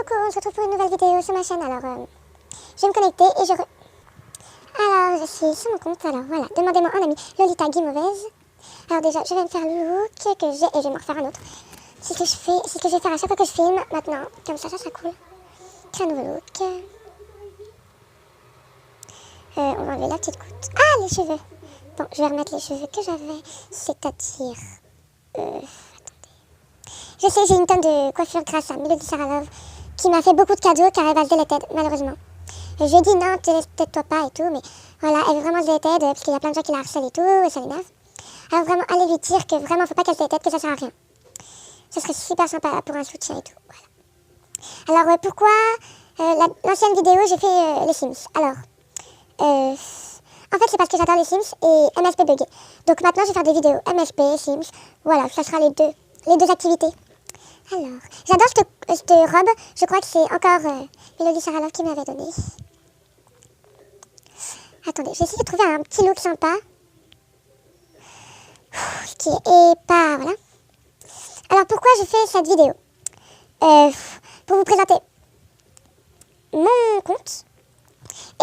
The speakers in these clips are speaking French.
Coucou, on se retrouve pour une nouvelle vidéo sur ma chaîne. Alors, je vais me connecter et Alors, je suis sur mon compte. Alors, voilà, demandez-moi un ami, Lolita Guimauvaise. Alors déjà, je vais me faire le look que j'ai et je vais me refaire un autre. C'est ce que je fais, c'est ce que je vais faire à chaque fois que je filme. Maintenant, comme ça sera cool. Créer un nouveau look. On va enlever la petite goutte. Ah, les cheveux. Bon, je vais remettre les cheveux que j'avais, c'est-à-dire... attendez. Je sais, j'ai une tonne de coiffure grâce à Mélodie Saralove qui m'a fait beaucoup de cadeaux car elle va se deleted, malheureusement. Je lui ai dit non, tais-toi pas et tout, mais voilà, elle veut vraiment se deleted parce qu'il y a plein de gens qui la harcèlent et tout, et ça l'énerve. Alors vraiment, allez lui dire que vraiment, faut pas qu'elle se deleted, que ça sert à rien. Ce serait super sympa pour un soutien et tout, voilà. Alors pourquoi l'ancienne vidéo, j'ai fait les Sims. Alors, en fait, c'est parce que j'adore les Sims et MSP Bug. Donc maintenant, je vais faire des vidéos MSP, Sims, voilà, ça sera les deux activités. Alors, j'adore cette robe, je crois que c'est encore Mélodie Saralove qui m'avait donné. Attendez, je vais essayer de trouver un petit look sympa. Qui est pas, voilà. Alors, pourquoi je fais cette vidéo pour vous présenter mon compte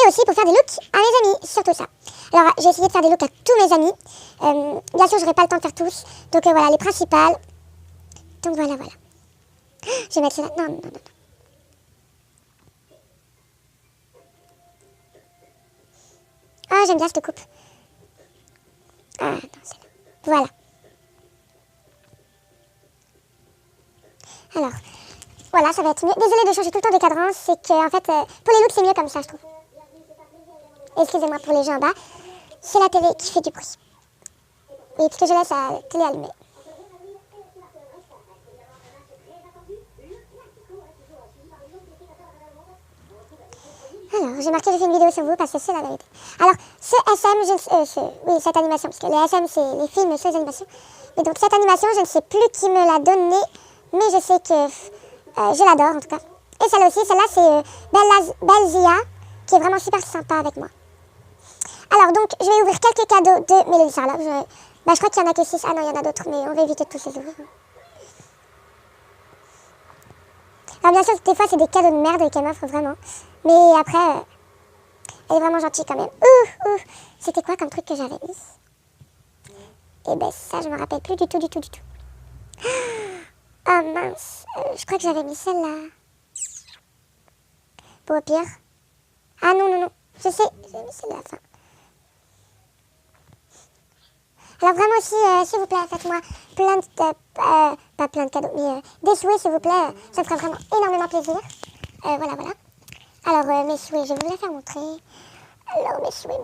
et aussi pour faire des looks à mes amis, surtout ça. Alors, j'ai essayé de faire des looks à tous mes amis. Bien sûr, j'aurai pas le temps de faire tous. Donc, voilà, les principales. Donc, voilà. Je vais mettre celle-là. Non. Ah, j'aime bien cette coupe. Ah, non, celle-là. Voilà. Alors, voilà, ça va être mieux. Désolée de changer tout le temps de cadran, c'est que, en fait, pour les looks, c'est mieux comme ça, je trouve. Excusez-moi pour les gens en bas. C'est la télé qui fait du bruit. Oui, parce que je laisse la télé allumée. Alors, j'ai marqué, j'ai fait une vidéo sur vous parce que c'est la vérité. Alors, ce SM, oui, cette animation, parce que les SM, c'est les films sur les animations. Et donc, cette animation, je ne sais plus qui me l'a donnée, mais je sais que je l'adore, en tout cas. Et celle-là aussi, celle-là, c'est Belzia, qui est vraiment super sympa avec moi. Alors, donc, je vais ouvrir quelques cadeaux de Mélodie Saralove. Je crois qu'il n'y en a que 6. Ah non, il y en a d'autres, mais on va éviter de tous les ouvrir. Alors, bien sûr, des fois, c'est des cadeaux de merde qu'elle m'offre, vraiment. Mais après, elle est vraiment gentille quand même. C'était quoi comme truc que j'avais mis? Eh ben ça, je me rappelle plus du tout. Ah mince, je crois que j'avais mis celle-là. Pour au pire. Ah non. Je sais, j'ai mis celle-là. Enfin. Alors vraiment aussi, s'il vous plaît, faites-moi plein de... pas plein de cadeaux, mais des souhaits, s'il vous plaît. Ça me ferait vraiment énormément plaisir. Voilà. Alors, mes souhaits, je vais vous les faire montrer. Alors, mes souhaits.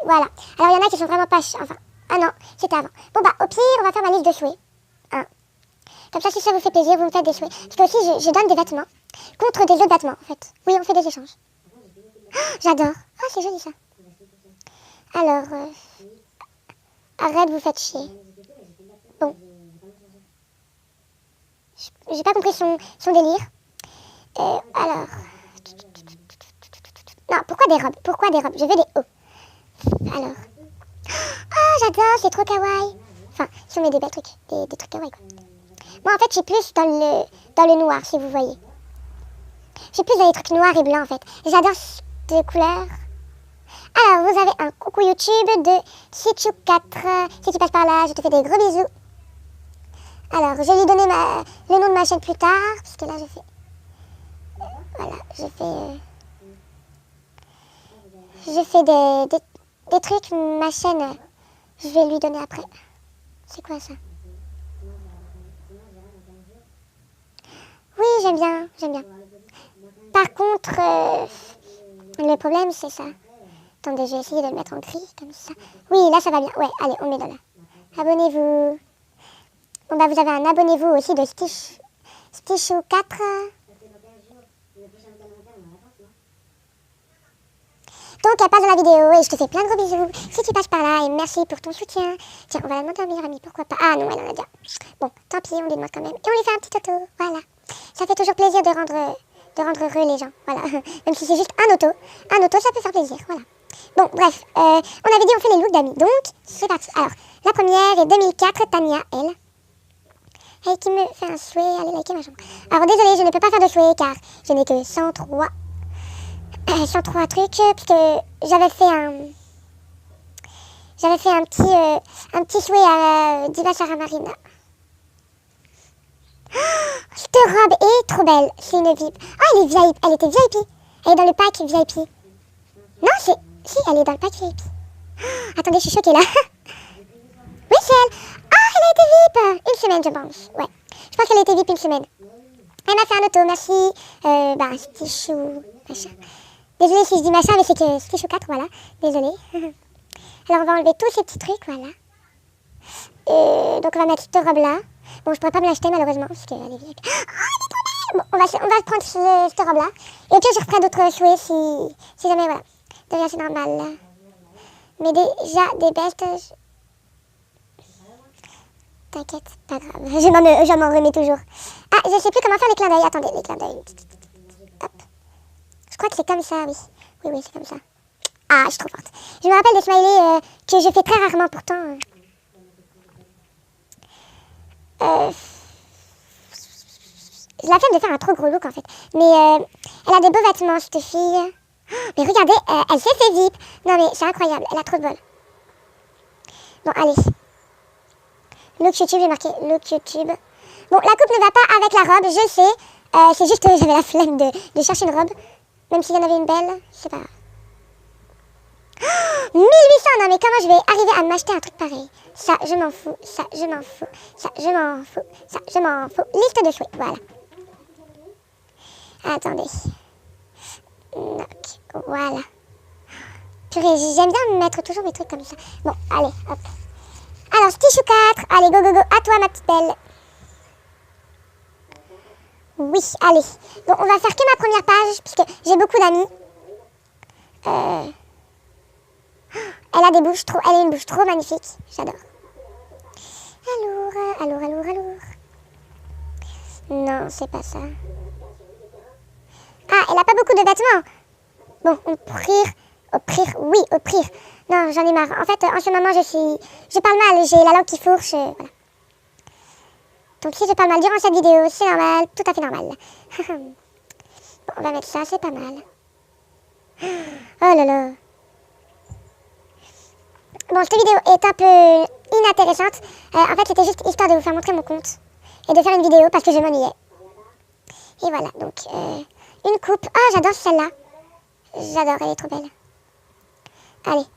Voilà. Alors, il y en a qui sont vraiment pas... Enfin, ah non, c'était avant. Bon, bah, au pire, on va faire ma liste de souhaits. Hein. Comme ça, si ça vous fait plaisir, vous me faites des souhaits. Parce que aussi, je donne des vêtements contre des autres vêtements, en fait. Oui, on fait des échanges. Oh, j'adore. Ah, c'est joli, ça. Alors, arrête, vous faites chier. Bon. J'ai pas compris son délire. Alors... Non, pourquoi des robes? Je veux des hauts. Alors. Ah, j'adore, c'est trop kawaii. Enfin, si on met des belles trucs, des trucs kawaii, quoi. Moi, en fait, je suis plus dans le noir, si vous voyez. Je suis plus dans les trucs noirs et blancs, en fait. J'adore cette couleur. Alors, vous avez un coucou YouTube de Chichu4. Si tu passes par là, je te fais des gros bisous. Alors, je vais lui donner le nom de ma chaîne plus tard, parce que là, je fais... Voilà, je fais des trucs, ma chaîne, je vais lui donner après. C'est quoi ça? Oui, j'aime bien. Par contre, le problème, c'est ça. Attendez, je vais essayer de le mettre en gris, comme ça. Oui, là, ça va bien. Ouais, allez, on met là. Abonnez-vous. Bon, bah, vous avez un abonnez-vous aussi de Stichou4. Donc, elle passe dans la vidéo et je te fais plein de gros bisous si tu passes par là et merci pour ton soutien. Tiens, on va la demander à meilleure amie, pourquoi pas? Ah non, elle en a déjà. Bon, tant pis, on lui demande quand même. Et on lui fait un petit auto, voilà. Ça fait toujours plaisir de rendre heureux les gens, voilà. Même si c'est juste un auto, ça peut faire plaisir, voilà. Bon, bref, on avait dit on fait les looks d'amis, donc c'est parti. Alors, la première est 2004, Tania, elle. Hey, qui me fait un souhait, allez liker ma chambre. Alors désolé, je ne peux pas faire de souhait car je n'ai que 103 trucs puisque j'avais fait un petit souhait à Diva Sarah Marina. Cette robe est trop belle, c'est une VIP. Ah, elle est VIP, elle était VIP. Elle est dans le pack VIP. Non, si, elle est dans le pack VIP. Attendez, je suis choquée là. Oui, c'est elle. Ah, elle a été VIP. Une semaine, je pense. Ouais, je pense qu'elle a été VIP une semaine. Elle m'a fait un auto, merci. Stichou, machin. Désolée si je dis machin, mais c'est que Stichou 4, voilà. Désolée. Alors, on va enlever tous ces petits trucs, voilà. Donc, on va mettre cette robe-là. Bon, je pourrais pas me l'acheter, malheureusement, parce qu'elle est vieille. Oh, elle est trop belle. Bon, on va prendre cette robe-là. Et au pire, je referai d'autres souhaits si jamais, voilà. Déjà, c'est normal, là. Mais déjà, des bestes... T'inquiète, pas grave. Je m'en remets toujours. Ah, je sais plus comment faire les clins d'œil. Attendez, les clins d'œil. Hop. Je crois que c'est comme ça, oui. Oui, c'est comme ça. Ah, je suis trop forte. Je me rappelle des smileys que je fais très rarement, pourtant. J'ai la flemme de faire un trop gros look, en fait. Mais elle a des beaux vêtements, cette fille. Mais regardez, elle s'est fait VIP. Non, mais c'est incroyable. Elle a trop de bol. Bon, allez. Look YouTube, j'ai marqué Look YouTube. Bon, la coupe ne va pas avec la robe, je sais. C'est juste que j'avais la flemme de chercher une robe. Même s'il y en avait une belle, c'est pas grave. 1800, non mais comment je vais arriver à m'acheter un truc pareil? Ça, je m'en fous. Ça, je m'en fous. Ça, je m'en fous. Ça, je m'en fous. Liste de souhaits, voilà. Attendez. Donc, voilà. Purée, j'aime bien mettre toujours mes trucs comme ça. Bon, allez, hop. Alors, Stichou 4, allez, go, go, go, à toi ma petite belle. Oui, allez. Bon, on va faire que ma première page, puisque j'ai beaucoup d'amis. Elle a des bouches trop, elle a une bouche trop magnifique, j'adore. Alors. Non, c'est pas ça. Ah, elle a pas beaucoup de vêtements. Bon, au pire. Non, j'en ai marre. En fait, en ce moment, je parle mal, j'ai la langue qui fourche, voilà. Donc si je parle mal durant cette vidéo, c'est normal, tout à fait normal. Bon, on va mettre ça, c'est pas mal. Oh là là. Bon, cette vidéo est un peu inintéressante. En fait, c'était juste histoire de vous faire montrer mon compte et de faire une vidéo parce que je m'ennuyais. Et voilà, donc une coupe. Ah, j'adore celle-là. J'adore, elle est trop belle. Allez.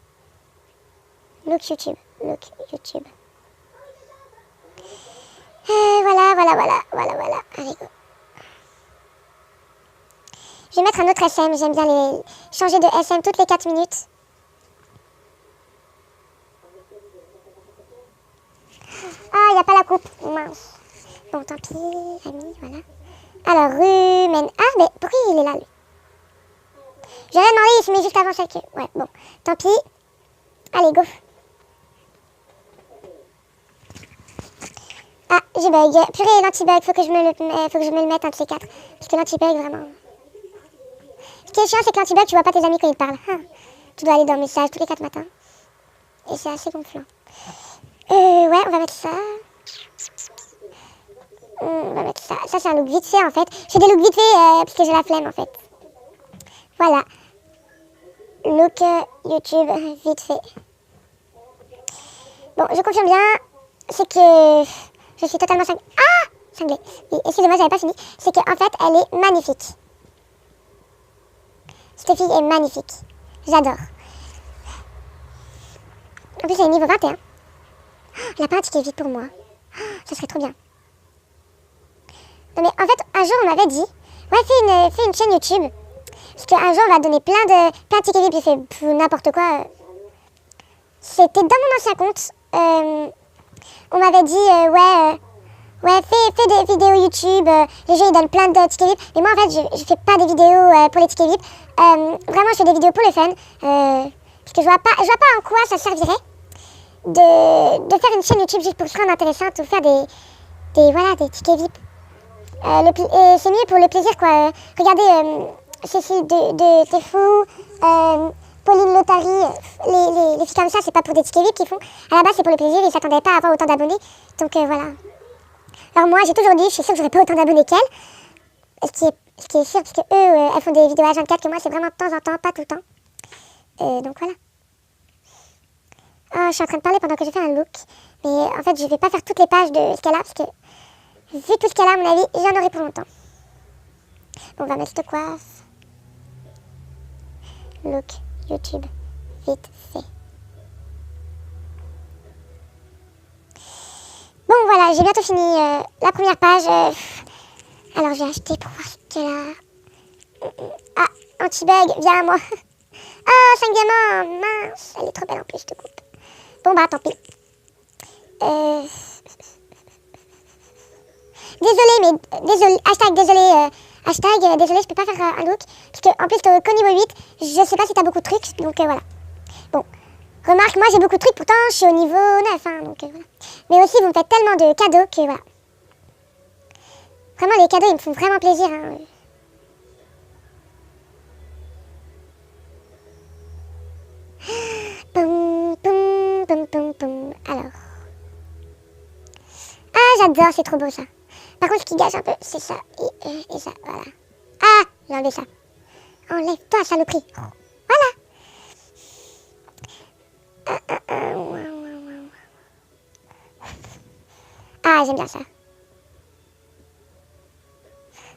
Look YouTube. Voilà. Allez, go. Je vais mettre un autre SM. J'aime bien changer de SM toutes les 4 minutes. Ah, il n'y a pas la coupe. Mince. Bon, tant pis, ami, voilà. Alors, Rumen. Ah, mais pourquoi il est là, lui? J'avais demandé, il se met juste avant celle que... Ouais, bon, tant pis. Allez, go. Ah, je bug. Purée, l'anti-bug, faut que je me le mette un de ces 4. Parce que l'anti-bug, vraiment... Ce qui est chiant, c'est que l'anti-bug, tu vois pas tes amis quand ils te parlent. Tu dois aller dans le message tous les 4 matins. Et c'est assez gonflant. Ouais, on va mettre ça. On va mettre ça. Ça, c'est un look vite fait, en fait. Je fais des looks vite fait parce que j'ai la flemme, en fait. Voilà. Look YouTube, vite fait. Bon, je confirme bien. C'est que je suis totalement cinglée. Ah, cinglée. Oui, excusez-moi, j'avais pas fini. C'est qu'en fait, elle est magnifique. Cette fille est magnifique. J'adore. En plus, elle est niveau 21. Elle a pas un ticket vite pour moi. Ça serait trop bien. Non mais en fait, un jour on m'avait dit, ouais, fais une chaîne YouTube. Parce qu'un jour on va donner plein de tickets VIP. J'ai fait n'importe quoi. C'était dans mon ancien compte. On m'avait dit, fais des vidéos YouTube. Les gens ils donnent plein de tickets VIP. Mais moi en fait, je fais pas des vidéos pour les tickets VIP. Vraiment, je fais des vidéos pour le fun. Parce que je vois pas en quoi ça servirait de faire une chaîne YouTube juste pour se rendre intéressante ou faire des tickets VIP. Et c'est mieux pour le plaisir, quoi. Regardez, Cécile de T'es fou, Pauline Lotari, les filles comme ça, c'est pas pour des tickets VIP qu'ils font. À la base, c'est pour le plaisir, ils s'attendaient pas à avoir autant d'abonnés. Donc voilà. Alors moi, j'ai toujours dit, je suis sûre que j'aurais pas autant d'abonnés qu'elle. Ce qui est sûr, parce que eux, elles font des vidéos à 24 que moi, c'est vraiment de temps en temps, pas tout le temps. Donc voilà. Oh, je suis en train de parler pendant que je fais un look. Mais en fait, je vais pas faire toutes les pages de ce qu'elle a, parce que vu tout ce qu'elle a, à mon avis, j'en aurai pour longtemps. Bon, on va mettre cette coiffe. Look, YouTube, vite fait. Bon, voilà, j'ai bientôt fini la première page. Alors, j'ai acheté pour voir ce qu'elle a. Ah, anti-bug, viens à moi. Ah, 5 diamants, mince, elle est trop belle en plus, je te coupe. Bon, bah, tant pis. Désolée, mais désolé, hashtag désolé, désolé, je peux pas faire un look. Parce que en plus, t'es qu'au niveau 8, je sais pas si t'as beaucoup de trucs, donc voilà. Bon, remarque, moi j'ai beaucoup de trucs, pourtant je suis au niveau 9, hein, donc voilà. Mais aussi, vous me faites tellement de cadeaux que voilà. Vraiment, les cadeaux, ils me font vraiment plaisir, hein. Poum, poum, poum, poum, poum. Alors. Ah, j'adore, c'est trop beau ça. Par contre, ce qui gâche un peu, c'est ça et ça, voilà. Ah, j'ai enlevé ça. Enlève-toi, saloperie. Voilà. Ah, j'aime bien ça.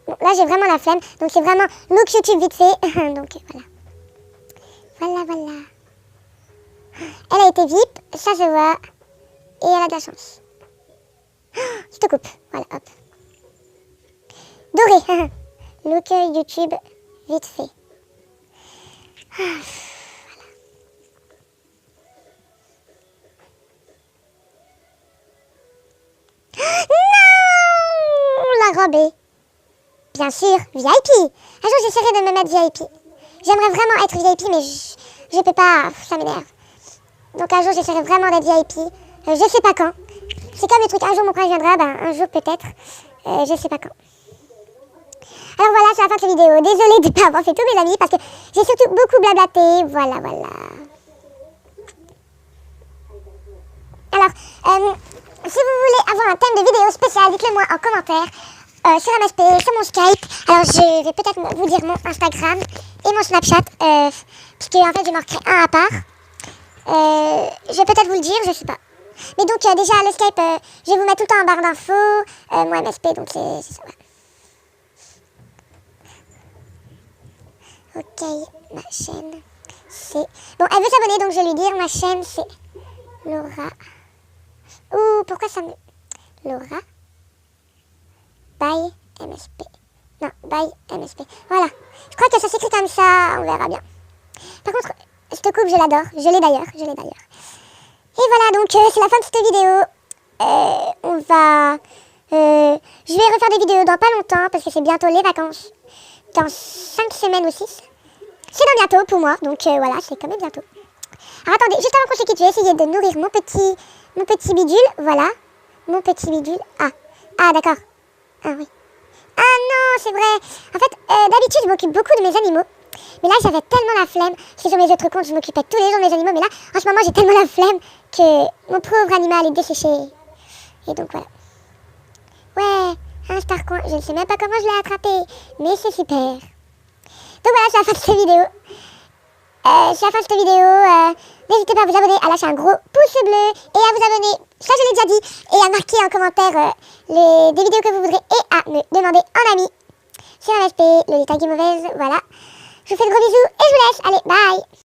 Bon, là, j'ai vraiment la flemme. Donc, c'est vraiment look YouTube vite fait. Donc, voilà. Voilà. Elle a été VIP, ça se voit. Et elle a de la chance. Je te coupe. Voilà, hop. Doré. Look YouTube vite fait. Voilà. Non, la robe est, bien sûr, VIP. Un jour, j'essaierai de me mettre VIP. J'aimerais vraiment être VIP, mais je peux pas, ça m'énerve. Donc un jour, j'essaierai vraiment d'être VIP. Je sais pas quand. C'est comme le truc, un jour mon prince viendra, ben un jour peut-être. Je sais pas quand. Alors voilà, c'est la fin de cette vidéo. Désolée de ne pas avoir fait tous mes amis, parce que j'ai surtout beaucoup blablaté. Voilà. Alors, si vous voulez avoir un thème de vidéo spécial, dites-le moi en commentaire. Sur MSP, sur mon Skype. Alors je vais peut-être vous dire mon Instagram et mon Snapchat. Parce que en fait je m'en recrée un à part. Je vais peut-être vous le dire, je sais pas. Mais donc déjà le Skype, je vais vous mettre tout le temps en barre d'infos. Mon MSP, donc c'est ça. Ok, ma chaîne c'est... Bon, elle veut s'abonner, donc je vais lui dire ma chaîne c'est Laura. Ouh, pourquoi ça me... Laura by MSP. Non, by MSP. Voilà. Je crois que ça s'écrit comme ça, on verra bien. Par contre, cette coupe, je l'adore. Je l'ai d'ailleurs. Et voilà, donc c'est la fin de cette vidéo. Je vais refaire des vidéos dans pas longtemps, parce que c'est bientôt les vacances. Dans 5 semaines ou 6. C'est dans bientôt pour moi, donc voilà, c'est quand même bientôt. Alors attendez, juste avant qu'on se quitte, je vais essayer de nourrir mon petit bidule. Voilà, mon petit bidule. Ah d'accord. Ah oui. Ah non, c'est vrai. En fait, d'habitude, je m'occupe beaucoup de mes animaux. Mais là, j'avais tellement la flemme. Parce que sur mes autres comptes, je m'occupais tous les jours de mes animaux. Mais là, en ce moment, j'ai tellement la flemme que mon pauvre animal est desséché. Et donc, voilà. Ouais, un starcoin. Je ne sais même pas comment je l'ai attrapé. Mais c'est super. Donc voilà, c'est la fin de cette vidéo. N'hésitez pas à vous abonner, à lâcher un gros pouce bleu et à vous abonner, ça je l'ai déjà dit, et à marquer en commentaire des vidéos que vous voudrez et à me demander en ami sur MSP, Lolita Guimauvaise, voilà. Je vous fais de gros bisous et je vous laisse, allez, bye.